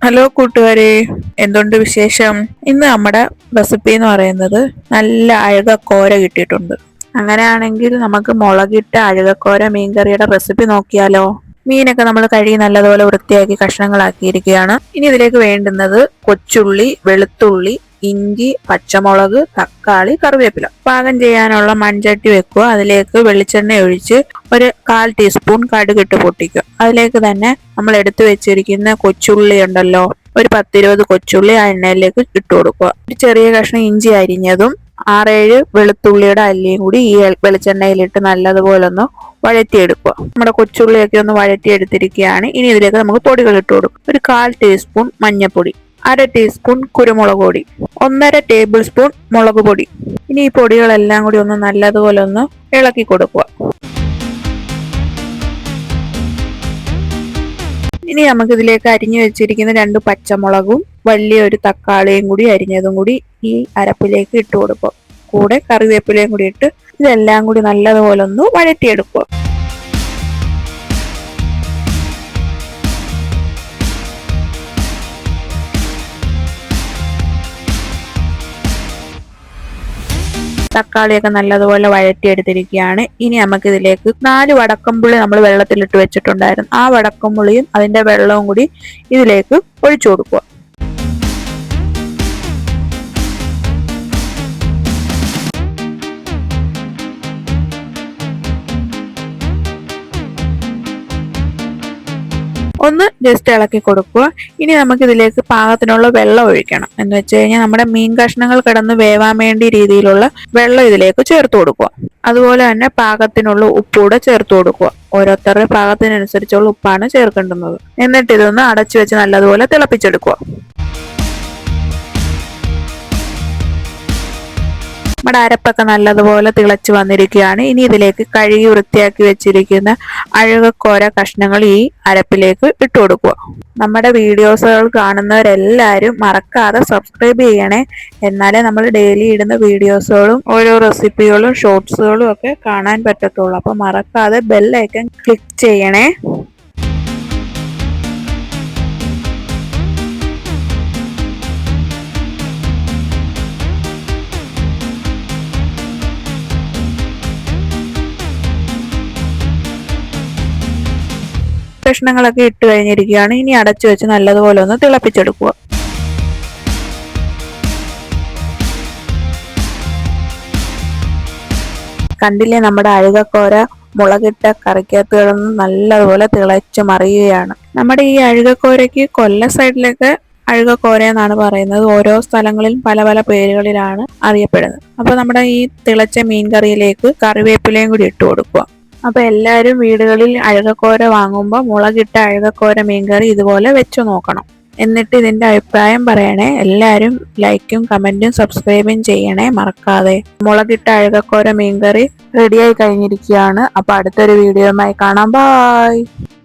Hello കൂട്ടുകാരെ, എന്തുണ്ട് വിശേഷം? ഇന്ന് നമ്മുടെ റെസിപ്പി എന്ന് പറയുന്നത് നല്ല അഴകക്കോര കിട്ടിയിട്ടുണ്ട്. അങ്ങനെയാണെങ്കിൽ നമുക്ക് മുളകിട്ട അഴകക്കോര മീൻകറിയുടെ റെസിപ്പി നോക്കിയാലോ? മീനൊക്കെ നമ്മൾ കഴുകി നല്ലതുപോലെ വൃത്തിയാക്കി കഷ്ണങ്ങളാക്കിയിരിക്കുകയാണ്. ഇനി ഇതിലേക്ക് വേണ്ടുന്നത് കൊച്ചുള്ളി, വെളുത്തുള്ളി, ഇഞ്ചി, പച്ചമുളക്, തക്കാളി, കറിവേപ്പില. പാകം ചെയ്യാനുള്ള മൺചട്ടി വെക്കുക. അതിലേക്ക് വെളിച്ചെണ്ണ ഒഴിച്ച് ഒരു 1/4 ടീസ്പൂൺ കടുകിട്ട് പൊട്ടിക്കുക. അതിലേക്ക് തന്നെ നമ്മൾ എടുത്തു വെച്ചിരിക്കുന്ന കൊച്ചുള്ളി ഉണ്ടല്ലോ, ഒരു 10-20 കൊച്ചുള്ളി ആ എണ്ണയിലേക്ക് ഇട്ട് കൊടുക്കുക. ഒരു ചെറിയ കഷ്ണം ഇഞ്ചി അരിഞ്ഞതും 6-7 വെളുത്തുള്ളിയുടെ അല്ലിയും കൂടി ഈ വെളിച്ചെണ്ണയിലിട്ട് നല്ലതുപോലെ ഒന്ന് വഴറ്റിയെടുക്കുക. നമ്മുടെ കൊച്ചുള്ളിയൊക്കെ ഒന്ന് വഴറ്റിയെടുത്തിരിക്കുകയാണ്. ഇനി ഇതിലേക്ക് നമുക്ക് പൊടികൾ ഇട്ട് കൊടുക്കും. ഒരു 1/4 ടീസ്പൂൺ മഞ്ഞൾപ്പൊടി, 1/2 ടീസ്പൂൺ കുരുമുളക് പൊടി, 1/2 ടേബിൾ സ്പൂൺ മുളക് പൊടി. ഇനി ഈ പൊടികളെല്ലാം കൂടി ഒന്ന് നല്ലതുപോലെ ഒന്ന് ഇളക്കി കൊടുക്കുക. ഇനി നമുക്ക് ഇതിലേക്ക് അരിഞ്ഞു വെച്ചിരിക്കുന്ന 2 പച്ചമുളകും വലിയൊരു തക്കാളിയും കൂടി അരിഞ്ഞതും കൂടി ഈ അരപ്പിലേക്ക് ഇട്ട് കൊടുക്കുക. കൂടെ കറിവേപ്പിലയും കൂടി ഇട്ട് ഇതെല്ലാം കൂടി നല്ലതുപോലെ ഒന്ന് വഴറ്റിയെടുക്കുക. തക്കാളിയൊക്കെ നല്ലതുപോലെ വഴറ്റിയെടുത്തിരിക്കുകയാണ്. ഇനി നമുക്ക് ഇതിലേക്ക് 4 വടക്കംപുള്ളി നമ്മൾ വെള്ളത്തിലിട്ട് വെച്ചിട്ടുണ്ടായിരുന്നു. ആ വടക്കംപുള്ളിയും അതിന്റെ വെള്ളവും കൂടി ഇതിലേക്ക് ഒഴിച്ചു കൊടുക്കുക. ഒന്ന് ജസ്റ്റ് ഇളക്കി കൊടുക്കുക. ഇനി നമുക്ക് ഇതിലേക്ക് പാകത്തിനുള്ള വെള്ളം ഒഴിക്കണം. എന്ന് വെച്ച് കഴിഞ്ഞാൽ നമ്മുടെ മീൻ കഷ്ണങ്ങൾ കിടന്ന് വേവാൻ വേണ്ടി രീതിയിലുള്ള വെള്ളം ഇതിലേക്ക് ചേർത്ത് കൊടുക്കുക. അതുപോലെ തന്നെ പാകത്തിനുള്ള ഉപ്പൂടെ ചേർത്ത് കൊടുക്കുക. ഓരോരുത്തരുടെ പാകത്തിനനുസരിച്ചുള്ള ഉപ്പാണ് ചേർക്കേണ്ടുന്നത്. എന്നിട്ട് ഇതൊന്ന് അടച്ചു വെച്ച് നല്ലതുപോലെ തിളപ്പിച്ചെടുക്കുക. നമ്മുടെ അരപ്പൊക്കെ നല്ലതുപോലെ തിളച്ച് വന്നിരിക്കുകയാണ്. ഇനി ഇതിലേക്ക് കഴുകി വൃത്തിയാക്കി വെച്ചിരിക്കുന്ന അഴകക്കോര കഷ്ണങ്ങൾ ഈ അരപ്പിലേക്ക് ഇട്ട് കൊടുക്കുക. നമ്മുടെ വീഡിയോസുകൾ കാണുന്നവരെല്ലാവരും മറക്കാതെ സബ്സ്ക്രൈബ് ചെയ്യണേ. എന്നാലേ നമ്മൾ ഡെയിലി ഇടുന്ന വീഡിയോസുകളും ഓരോ റെസിപ്പികളും ഷോർട്സുകളും ഒക്കെ കാണാൻ പറ്റത്തുള്ളൂ. അപ്പോൾ മറക്കാതെ ബെൽ ഐക്കൺ ക്ലിക്ക് ചെയ്യണേ. കഷ്ണങ്ങളൊക്കെ ഇട്ട് കഴിഞ്ഞിരിക്കുകയാണ്. ഇനി അടച്ചു വെച്ച് നല്ലതുപോലെ ഒന്ന് തിളപ്പിച്ചെടുക്കുക. കണ്ടില്ലേ, നമ്മുടെ അഴുകക്കോര മുളകിട്ട കറിക്കകത്ത് കിടന്ന് നല്ലതുപോലെ തിളച്ച് മറിയുകയാണ്. നമ്മുടെ ഈ അഴുകക്കോരയ്ക്ക് കൊല്ലം സൈഡിലൊക്കെ അഴുകക്കോര എന്നാണ് പറയുന്നത്. ഓരോ സ്ഥലങ്ങളിലും പല പല പേരുകളിലാണ് അറിയപ്പെടുന്നത്. അപ്പൊ നമ്മുടെ ഈ തിളച്ച മീൻ കറിയിലേക്ക് കറിവേപ്പിലയും കൂടി ഇട്ട് കൊടുക്കുക. അപ്പൊ എല്ലാവരും വീടുകളിൽ അഴുകക്കോര വാങ്ങുമ്പോൾ മുളകിട്ട അഴുകക്കോര മീൻകറി ഇതുപോലെ വെച്ചു നോക്കണം. എന്നിട്ട് ഇതിന്റെ അഭിപ്രായം പറയണേ. എല്ലാവരും ലൈക്കും കമന്റും സബ്സ്ക്രൈബും ചെയ്യണേ മറക്കാതെ. മുളകിട്ട അഴുകക്കോര മീൻകറി റെഡിയായി കഴിഞ്ഞിരിക്കുകയാണ്. അപ്പൊ അടുത്തൊരു വീഡിയോയുമായി കാണാം. ബൈ.